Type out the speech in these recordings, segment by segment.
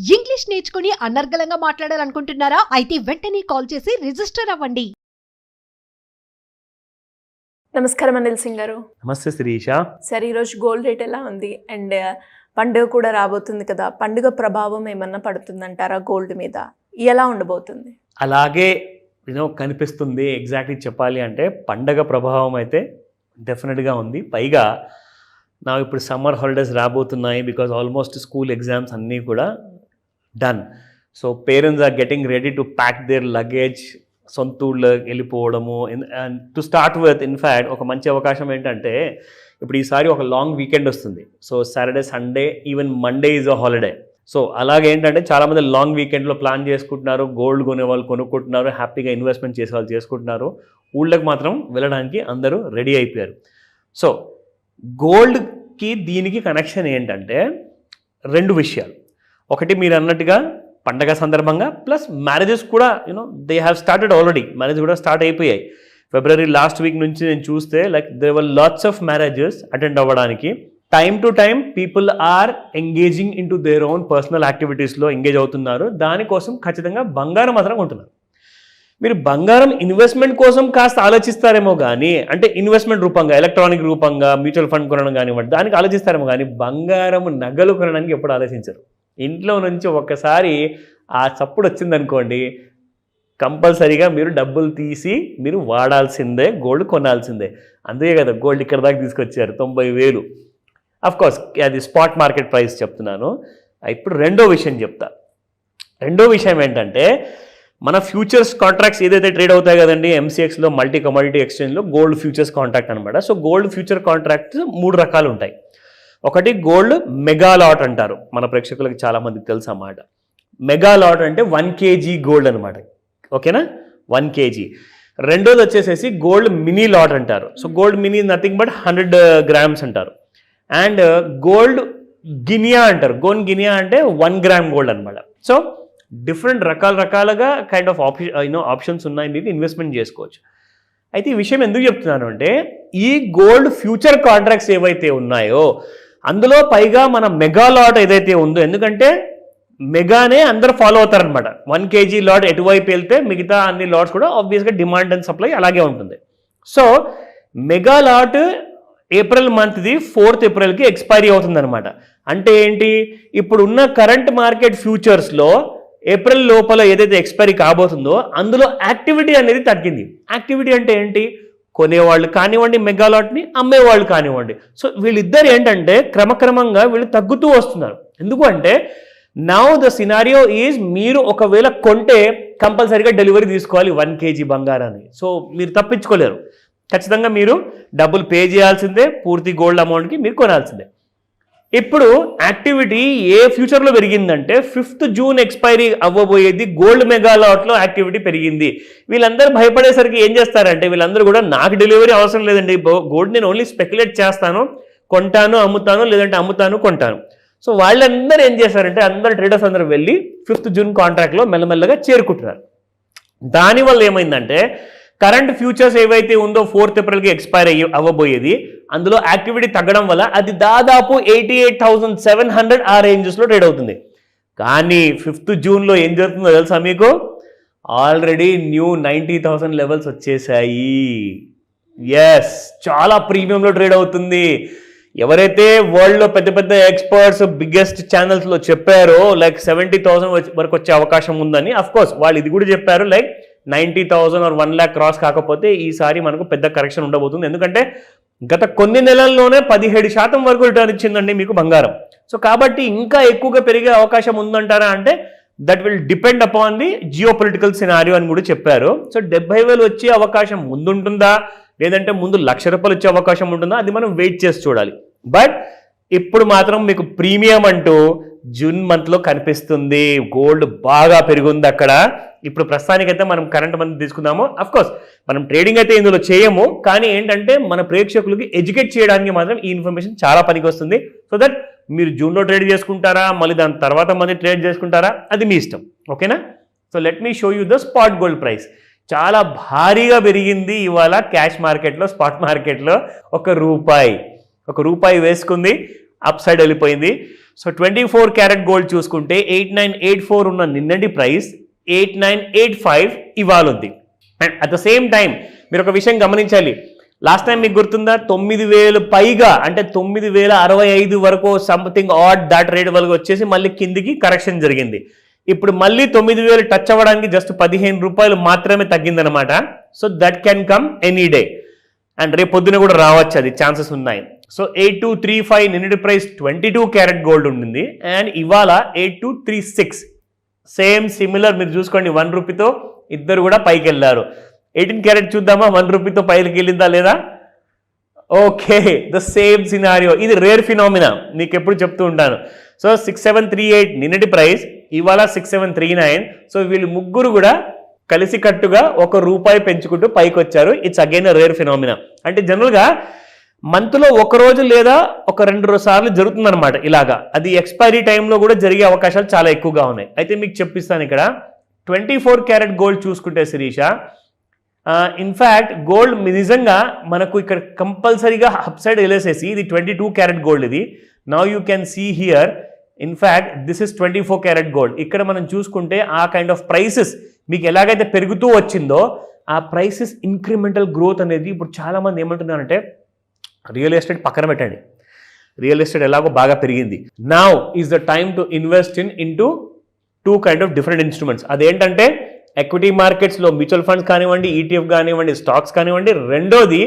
English నేర్చుకుని అనర్గళంగా మాట్లాడాలనుకుంటున్నారా? అయితే వెంటనే కాల్ చేసి రిజిస్టర్ అవ్వండి. నమస్కారం అనిల్ సింగ్ గారు. నమస్తే శిరీష. సరే, ఈరోజు గోల్డ్ రేట్ ఎలా ఉంది? అండ్ పండుగ కూడా రాబోతుంది కదా, పండుగ ప్రభావం ఏమన్నా పడుతుందంటారా గోల్డ్ మీద? ఎలా ఉండబోతుంది? అలాగే కనిపిస్తుంది. ఎగ్జాక్ట్లీ చెప్పాలి అంటే పండగ ప్రభావం అయితే డెఫినెట్గా ఉంది. పైగా నా ఇప్పుడు సమ్మర్ హాలిడేస్ రాబోతున్నాయి. బికాజ్ ఆల్మోస్ట్ స్కూల్ ఎగ్జామ్స్ అన్నీ కూడా done. So parents are getting ready to pack their luggage, సొంత ఊళ్ళోకి వెళ్ళిపోవడము. And to start with in fact ఒక మంచి అవకాశం ఏంటంటే ఇప్పుడు ఈసారి ఒక లాంగ్ వీకెండ్ వస్తుంది. So Saturday, Sunday, even Monday is a holiday. So అలాగేంటంటే చాలామంది లాంగ్ వీకెండ్లో ప్లాన్ చేసుకుంటున్నారు, గోల్డ్ కొనే వాళ్ళు కొనుక్కుంటున్నారు, హ్యాపీగా ఇన్వెస్ట్మెంట్ చేసే వాళ్ళు చేసుకుంటున్నారు. ఊళ్ళకి మాత్రం వెళ్ళడానికి అందరూ రెడీ అయిపోయారు. సో గోల్డ్కి దీనికి కనెక్షన్ ఏంటంటే రెండు విషయాలు. ఒకటి మీరు అన్నట్టుగా పండగ సందర్భంగా, ప్లస్ మ్యారేజెస్ కూడా they have started already. Marriage కూడా స్టార్ట్ అయిపోయాయి. ఫిబ్రవరి లాస్ట్ వీక్ నుంచి నేను చూస్తే there were lots of marriages attend అవ్వడానికి. Time to time people are engaging in to their own personal యాక్టివిటీస్లో ఎంగేజ్ అవుతున్నారు. దానికోసం ఖచ్చితంగా బంగారం మాత్రం కొంటున్నారు. మీరు బంగారం ఇన్వెస్ట్మెంట్ కోసం కాస్త ఆలోచిస్తారేమో కానీ, అంటే ఇన్వెస్ట్మెంట్ రూపంగా, ఎలక్ట్రానిక్ రూపంగా మ్యూచువల్ ఫండ్ కొనడం కానివ్వండి, దానికి ఆలోచిస్తారేమో కానీ బంగారం నగలు కొనడానికి ఎప్పుడు ఆలోచించరు. ఇంట్లో నుంచి ఒక్కసారి ఆ చప్పుడు వచ్చిందనుకోండి, కంపల్సరీగా మీరు డబ్బులు తీసి మీరు వాడాల్సిందే, గోల్డ్ కొనాల్సిందే. అందుకే కదా గోల్డ్ ఇక్కడ దాకా తీసుకొచ్చారు 90,000. అఫ్కోర్స్ అది స్పాట్ మార్కెట్ ప్రైస్ చెప్తున్నాను. ఇప్పుడు రెండో విషయం చెప్తా. రెండో విషయం ఏంటంటే మన ఫ్యూచర్స్ కాంట్రాక్ట్స్ ఏదైతే ట్రేడ్ అవుతాయి కదండి ఎంసీఎక్స్లో, మల్టీ కమోడిటీ ఎక్స్చేంజ్లో గోల్డ్ ఫ్యూచర్స్ కాంట్రాక్ట్ అనమాట. సో గోల్డ్ ఫ్యూచర్ కాంట్రాక్ట్స్ 3 రకాలు ఉంటాయి. ఒకటి గోల్డ్ మెగా లాట్ అంటారు, మన ప్రేక్షకులకు చాలామందికి తెలుసు అన్నమాట. మెగా లాట్ అంటే 1 kg గోల్డ్ అనమాట. ఓకేనా, 1 kg. రెండోది వచ్చేసేసి గోల్డ్ మినీ లాట్ అంటారు. So gold mini nothing but 100 grams అంటారు. అండ్ గోల్డ్ గినియా అంటారు. గోల్డ్ గినియా అంటే 1 gram గోల్డ్ అనమాట. సో డిఫరెంట్ రకాలుగా కైండ్ ఆఫ్ ఆప్షన్స్ ఉన్నాయి, మీకు ఇన్వెస్ట్మెంట్ చేసుకోవచ్చు. అయితే ఈ విషయం ఎందుకు చెప్తున్నాను అంటే ఈ గోల్డ్ ఫ్యూచర్ కాంట్రాక్ట్స్ ఏవైతే ఉన్నాయో అందులో పైగా మన మెగా లాట్ ఏదైతే ఉందో, ఎందుకంటే మెగానే అందరూ ఫాలో అవుతారనమాట. 1 kg లాట్ ఎటువైపు వెళ్తే మిగతా అన్ని లాట్స్ కూడా ఆబ్వియస్గా డిమాండ్ అండ్ సప్లై అలాగే ఉంటుంది. సో మెగా లాట్ ఏప్రిల్ మంత్ది 4th ఏప్రిల్కి ఎక్స్పైరీ అవుతుందన్నమాట. అంటే ఏంటి, ఇప్పుడు ఉన్న కరెంట్ మార్కెట్ ఫ్యూచర్స్లో ఏప్రిల్ లోపల ఏదైతే ఎక్స్పైరీ కాబోతుందో అందులో యాక్టివిటీ అనేది తగ్గింది. యాక్టివిటీ అంటే ఏంటి, కొనేవాళ్ళు కానివ్వండి మెగాలాట్ని, అమ్మేవాళ్ళు కానివ్వండి. సో వీళ్ళిద్దరు ఏంటంటే క్రమక్రమంగా వీళ్ళు తగ్గుతూ వస్తున్నారు. ఎందుకు అంటే నౌ ద సినారియో ఈజ్ మీరు ఒకవేళ కొంటే కంపల్సరీగా డెలివరీ తీసుకోవాలి 1 kg బంగారాన్ని. సో మీరు తప్పించుకోలేరు, ఖచ్చితంగా మీరు డబ్బులు పే చేయాల్సిందే, పూర్తి గోల్డ్ అమౌంట్కి మీరు కొనాల్సిందే. ఇప్పుడు యాక్టివిటీ ఏ ఫ్యూచర్లో పెరిగిందంటే 5th జూన్ ఎక్స్పైరీ అవ్వబోయేది గోల్డ్ మెగా లాట్లో యాక్టివిటీ పెరిగింది. వీళ్ళందరూ భయపడేసరికి ఏం చేస్తారంటే వీళ్ళందరూ కూడా నాకు డెలివరీ అవసరం లేదండి, గోల్డ్ నేను ఓన్లీ స్పెక్యులేట్ చేస్తాను, కొంటాను అమ్ముతాను, లేదంటే అమ్ముతాను కొంటాను. సో వాళ్ళందరూ ఏం చేశారంటే అందరు ట్రేడర్స్ అందరూ వెళ్ళి 5th జూన్ కాంట్రాక్ట్లో మెల్లమెల్లగా చేరుకుంటున్నారు. దానివల్ల ఏమైందంటే కరెంట్ ఫ్యూచర్స్ ఏవైతే ఉందో 4th ఏప్రిల్కి ఎక్స్పైర్ అవ్వబోయేది అందులో యాక్టివిటీ తగ్గడం వల్ల అది దాదాపు 88,700 ఆ రేంజెస్లో ట్రేడ్ అవుతుంది. కానీ 5th జూన్లో ఏం జరుగుతుందో తెలుసా మీకు, ఆల్రెడీ న్యూ 90,000 లెవెల్స్ వచ్చేసాయి. ఎస్, చాలా ప్రీమియంలో ట్రేడ్ అవుతుంది. ఎవరైతే వరల్డ్లో పెద్ద పెద్ద ఎక్స్పర్ట్స్ బిగ్గెస్ట్ ఛానల్స్లో చెప్పారో 70,000 వరకు వచ్చే అవకాశం ఉందని, అఫ్కోర్స్ వాళ్ళు ఇది కూడా చెప్పారు 90,000 or 1 lakh క్రాస్ కాకపోతే ఈసారి మనకు పెద్ద కరెక్షన్ ఉండబోతుంది. ఎందుకంటే గత కొన్ని నెలల్లోనే 17% వరకు రిటర్న్ ఇచ్చిందండి మీకు బంగారం. సో కాబట్టి ఇంకా ఎక్కువగా పెరిగే అవకాశం ఉందంటారా అంటే that will depend upon the geo political scenario అని కూడా చెప్పారు. సో 70,000 వచ్చే అవకాశం ముందుంటుందా, లేదంటే ముందు ₹1,00,000 వచ్చే అవకాశం ఉంటుందా, అది మనం వెయిట్ చేసి చూడాలి. బట్ ఇప్పుడు మాత్రం మీకు ప్రీమియం అంటూ జూన్ మంత్లో కనిపిస్తుంది. గోల్డ్ బాగా పెరిగింది అక్కడ. ఇప్పుడు ప్రస్తుతానికైతే మనం కరెంట్ మంత్ తీసుకుందాము. అఫ్కోర్స్ మనం ట్రేడింగ్ అయితే ఇందులో చేయము, కానీ ఏంటంటే మన ప్రేక్షకులకి ఎడ్యుకేట్ చేయడానికి మాత్రం ఈ ఇన్ఫర్మేషన్ చాలా పనికి వస్తుంది. సో దట్ మీరు జూన్లో ట్రేడ్ చేసుకుంటారా, మళ్ళీ దాని తర్వాత మళ్ళీ ట్రేడ్ చేసుకుంటారా, అది మీ ఇష్టం. ఓకేనా? So let me show you the spot gold price. చాలా భారీగా పెరిగింది ఇవాళ క్యాష్ మార్కెట్లో, స్పాట్ మార్కెట్లో. ₹1 వేసుకుంది, అప్ సైడ్ వెళ్ళిపోయింది. సో 24 క్యారెట్ గోల్డ్ చూసుకుంటే 8984 ఉన్న నిన్నటి ప్రైస్ 8985 ఇవాళ ఉంది. And at the same time మీరు ఒక విషయం గమనించాలి. లాస్ట్ టైం మీకు గుర్తుందా, 9000 పైగా అంటే 9065 వరకు సంథింగ్ ఆడ్ దాట్ రేట్ వరకు వచ్చేసి మళ్ళీ కిందికి కరెక్షన్ జరిగింది. ఇప్పుడు మళ్ళీ 9000 టచ్ అవ్వడానికి జస్ట్ 15 రూపాయలు మాత్రమే తగ్గిందనమాట. So that can come any day and రేపు పొద్దున కూడా రావచ్చు, అది ఛాన్సెస్ ఉన్నాయి. సో 8235 నిన్నటి ప్రైస్ 22 క్యారెట్ గోల్డ్ ఉంటుంది అండ్ ఇవాళ 8236 సేమ్ సిమిలర్. మీరు చూసుకోండి 1 రూపీతో ఇద్దరు కూడా పైకి వెళ్ళారు. 18 క్యారెట్ చూద్దామా, 1 రూపీతో పైకి వెళ్ళిందా లేదా? Okay, the same scenario. ఇది రేర్ ఫినామినా, మీకు ఎప్పుడు చెప్తూ ఉంటాను. సో 6738 నిన్నటి ప్రైస్, ఇవాళ 6739. సో వీళ్ళు ముగ్గురు కూడా కలిసి కట్టుగా ₹1 పెంచుకుంటూ పైకి వచ్చారు. It's again rare phenomena. అంటే జనరల్గా మంత్లో ఒక రోజు లేదా ఒక 2 సార్లు జరుగుతుందన్నమాట ఇలాగా. అది ఎక్స్పైరీ టైంలో కూడా జరిగే అవకాశాలు చాలా ఎక్కువగా ఉన్నాయి. అయితే మీకు చెప్పిస్తాను, ఇక్కడ 24 క్యారెట్ గోల్డ్ చూసుకుంటే శిరీష, ఇన్ఫ్యాక్ట్ గోల్డ్ నిజంగా మనకు ఇక్కడ కంపల్సరీగా అప్ సైడ్ వెళ్ళేసేసి ఇది 22 క్యారెట్ గోల్డ్. ఇది now you can see here, in fact this is 24 carat gold. ఇక్కడ మనం చూసుకుంటే ఆ కైండ్ ఆఫ్ ప్రైసెస్ మీకు ఎలాగైతే పెరుగుతూ వచ్చిందో ఆ ప్రైసెస్ ఇంక్రిమెంటల్ గ్రోత్ అనేది ఇప్పుడు చాలామంది ఏమంటున్నారంటే రియల్ ఎస్టేట్ పక్కన పెట్టండి, రియల్ ఎస్టేట్ ఎలాగో బాగా పెరిగింది. Now is the time to invest into 2 kind of different instruments. అదేంటంటే ఎక్విటీ మార్కెట్స్లో మ్యూచువల్ ఫండ్స్ కానివ్వండి, ఈటీఎఫ్ కానివ్వండి, స్టాక్స్ కానివ్వండి. రెండోది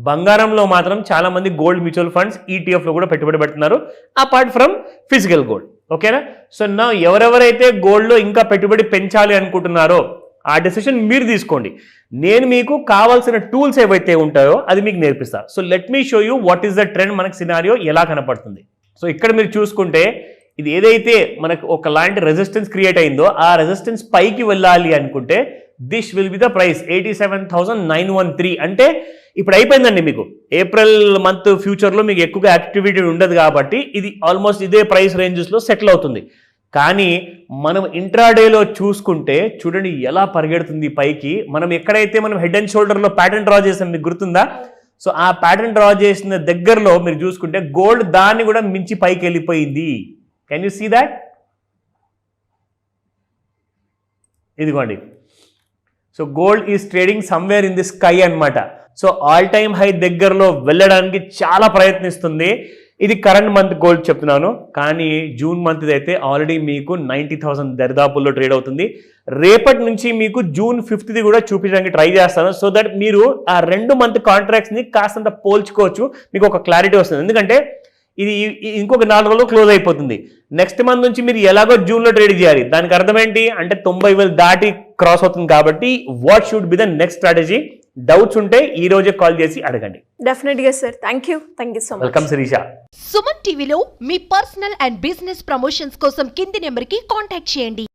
బంగారంలో మాత్రం చాలా మంది గోల్డ్ మ్యూచువల్ ఫండ్స్ ఈటీఎఫ్లో కూడా పెట్టుబడి పెడుతున్నారు, అపార్ట్ ఫ్రమ్ ఫిజికల్ గోల్డ్. ఓకేనా? సో నా ఎవరెవరైతే గోల్డ్లో ఇంకా పెట్టుబడి పెంచాలి అనుకుంటున్నారో ఆ డెసిషన్ మీరు తీసుకోండి. నేను మీకు కావాల్సిన టూల్స్ ఏవైతే ఉంటాయో అది మీకు నేర్పిస్తా. So let me show you what is the trend, మనకు సినారియో ఎలా కనపడుతుంది. సో ఇక్కడ మీరు చూసుకుంటే ఇది ఏదైతే మనకు ఒక లాంటి రెసిస్టెన్స్ క్రియేట్ అయిందో ఆ రెసిస్టెన్స్ పైకి వెళ్ళాలి అనుకుంటే this will be the price 87,913. అంటే ఇప్పుడు అయిపోయిందండి, మీకు ఏప్రిల్ మంత్ ఫ్యూచర్లో మీకు ఎక్కువగా యాక్టివిటీ ఉండదు కాబట్టి ఇది ఆల్మోస్ట్ ఇదే ప్రైస్ రేంజెస్లో సెటిల్ అవుతుంది. కానీ మనం ఇంట్రాడేలో చూసుకుంటే చూడండి ఎలా పరిగెడుతుంది పైకి. మనం ఎక్కడైతే మనం హెడ్ అండ్ షోల్డర్లో ప్యాటర్న్ డ్రా చేసాం, మీకు గుర్తుందా? సో ఆ ప్యాటర్న్ డ్రా చేసిన దగ్గరలో మీరు చూసుకుంటే గోల్డ్ దాన్ని కూడా మించి పైకి వెళ్ళిపోయింది. Can you see that? ఇదిగోండి. So gold is trading somewhere in the sky అన్నమాట. సో ఆల్ టైమ్ హై దగ్గరలో వెళ్ళడానికి చాలా ప్రయత్నిస్తుంది. ఇది కరెంట్ మంత్ గోల్డ్ చెప్తున్నాను, కానీ జూన్ మంత్ అయితే ఆల్రెడీ మీకు 90,000 దరిదాపుల్లో ట్రేడ్ అవుతుంది. రేపటి నుంచి మీకు జూన్ 5th కూడా చూపించడానికి ట్రై చేస్తాను, సో దట్ మీరు ఆ 2 మంత్ కాంట్రాక్ట్స్ని కాస్తంత పోల్చుకోవచ్చు, మీకు ఒక క్లారిటీ వస్తుంది. ఎందుకంటే ఇది ఇంకొక 4 రోజులు క్లోజ్ అయిపోతుంది. నెక్స్ట్ మంత్ నుంచి మీరు ఎలాగో జూన్లో ట్రేడ్ చేయాలి. దానికి అర్థం ఏంటి అంటే 90,000 దాటి క్రాస్ అవుతుంది. కాబట్టి what should be the next strategy? Doubts ఉంటే ఈ రోజే కాల్ చేసి అడగండి. డెఫినెట్గా sir. Thank you so much. Welcome Shirisha. Suman టీవీలో మీ పర్సనల్ అండ్ బిజినెస్ ప్రమోషన్స్ కోసం కింది నెంబర్కి కాంటాక్ట్ చేయండి.